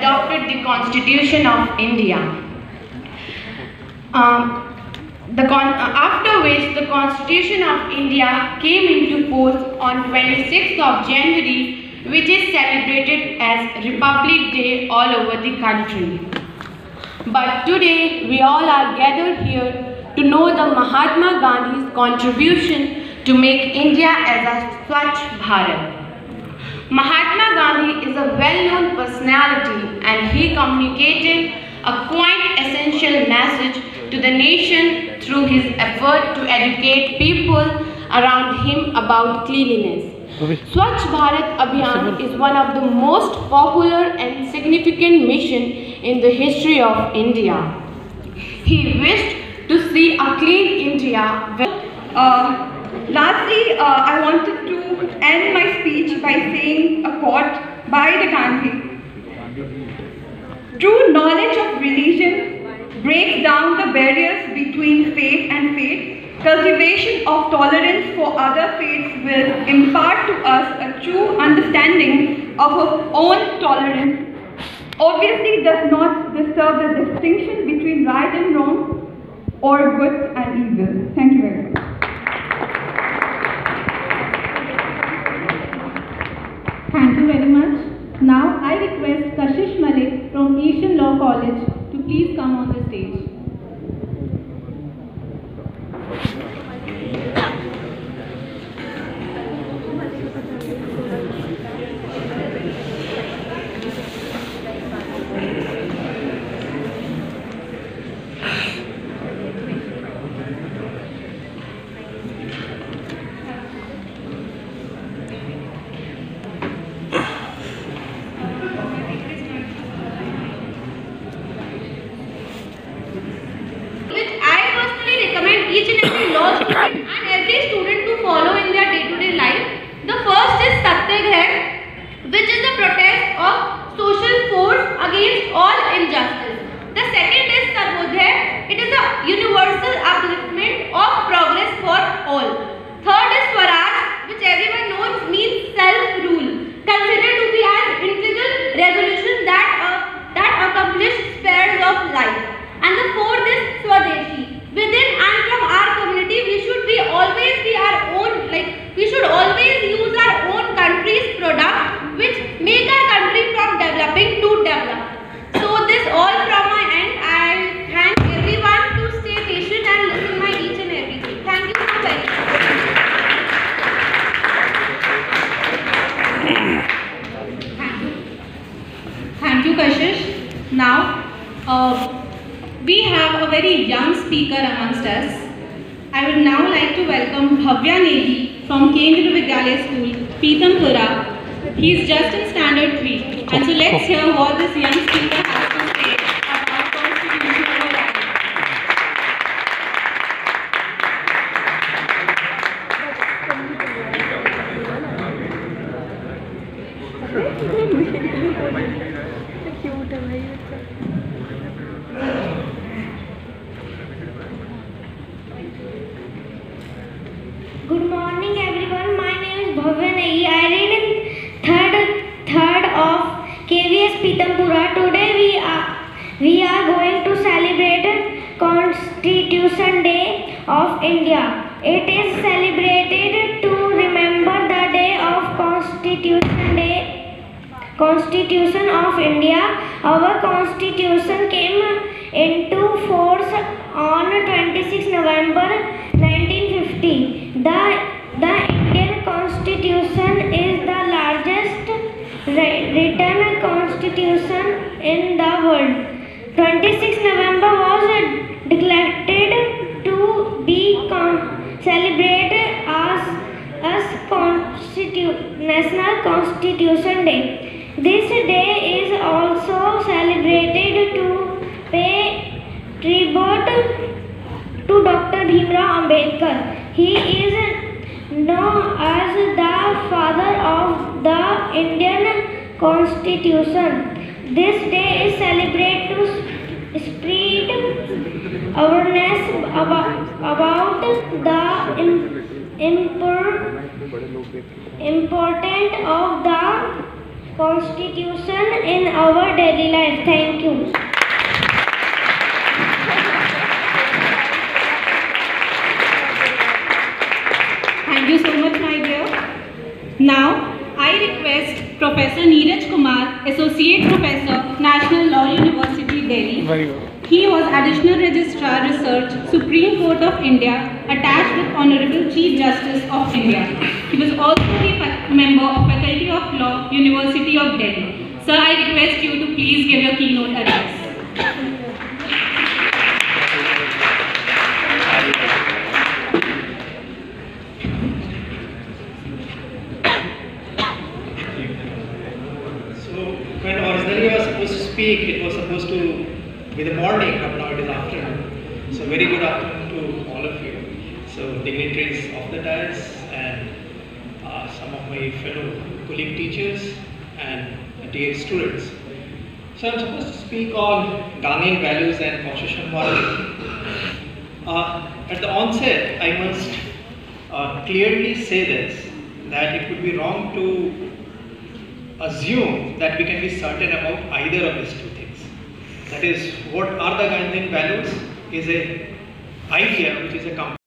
adopted the Constitution of India. After which the Constitution of India came into force on 26th of January, which is celebrated as Republic Day all over the country. But today we all are gathered here to know the Mahatma Gandhi's contribution to make India as a Swachh Bharat. Mahatma Gandhi is a well-known personality and he communicated a quite essential message to the nation through his effort to educate people around him about cleanliness. Swachh Bharat Abhiyan is one of the most popular and significant missions in the history of India. He wished to see a clean India. Lastly, I wanted to end my speech by saying a quote by the Gandhi. True knowledge of religion breaks down the barriers between faith and faith. Cultivation of tolerance for other faiths will impart to us a true understanding of our own tolerance. Obviously does not disturb the distinction between right and wrong or good and evil. Thank you very much. Thank you very much. Now I request Kashish Malik from Asian Law College to please come on the stage. Each and every law student and every student to follow in their day-to-day life. The first is Satyagrah, which is a protest of social force against all injustice. The second is Sarvodaya. It is a universal upliftment of progress for all. Third is Swaraj, which everyone knows means self-rule, considered to be as integral resolution that accomplish spheres of life. And the fourth is Swadeshi. Within and from our community, we should always be our own, we should always use our own country's product, which make our country from developing to develop. So this all from my end. I thank everyone to stay patient and listen my each and everything. Thank you so very much. Thank you, Kashish. Now, we have a very young speaker amongst us. I would now like to welcome Bhavya Negi from Kendriya Vidyalaya School, Pitampura. He is just in standard 3. And so let's hear what this young speaker has to say about Constitution of India. Good morning everyone, my name is Bhavya Negi. I read in third of KVS Pitampura. Today we are going to celebrate Constitution Day of India. It is celebrated to remember the day of Constitution of India. Our Constitution came into force on 26 November 1950. The Indian Constitution is the largest written constitution in the world. 26 November was declared to be celebrated as National Constitution Day. This day is also celebrated to pay tribute to Dr. Bhimrao Ambedkar. He is known as the father of the Indian Constitution. This day is celebrated to spread awareness about the importance of the constitution in our daily life. Thank you. Thank you so much, my dear. Now, I request Professor Neeraj Kumar, Associate Professor, National Law University, Delhi. Very good. He was Additional Registrar Research, Supreme Court of India, attached with Honorable Chief Justice of India. He was also a member of Faculty of Law, University of Delhi. Sir, I request you to please give your keynote address. When originally I was supposed to speak, it was supposed to be the morning, but now it is afternoon. So very good afternoon to all of you. So dignitaries of the dais and some of my fellow colleague teachers and dear students. So I'm supposed to speak on Gandhian values and constitutional morality. At the onset, I must clearly say this, that it would be wrong to assume that we can be certain about either of these two things. That is, what are the Gandhian values is a idea which is a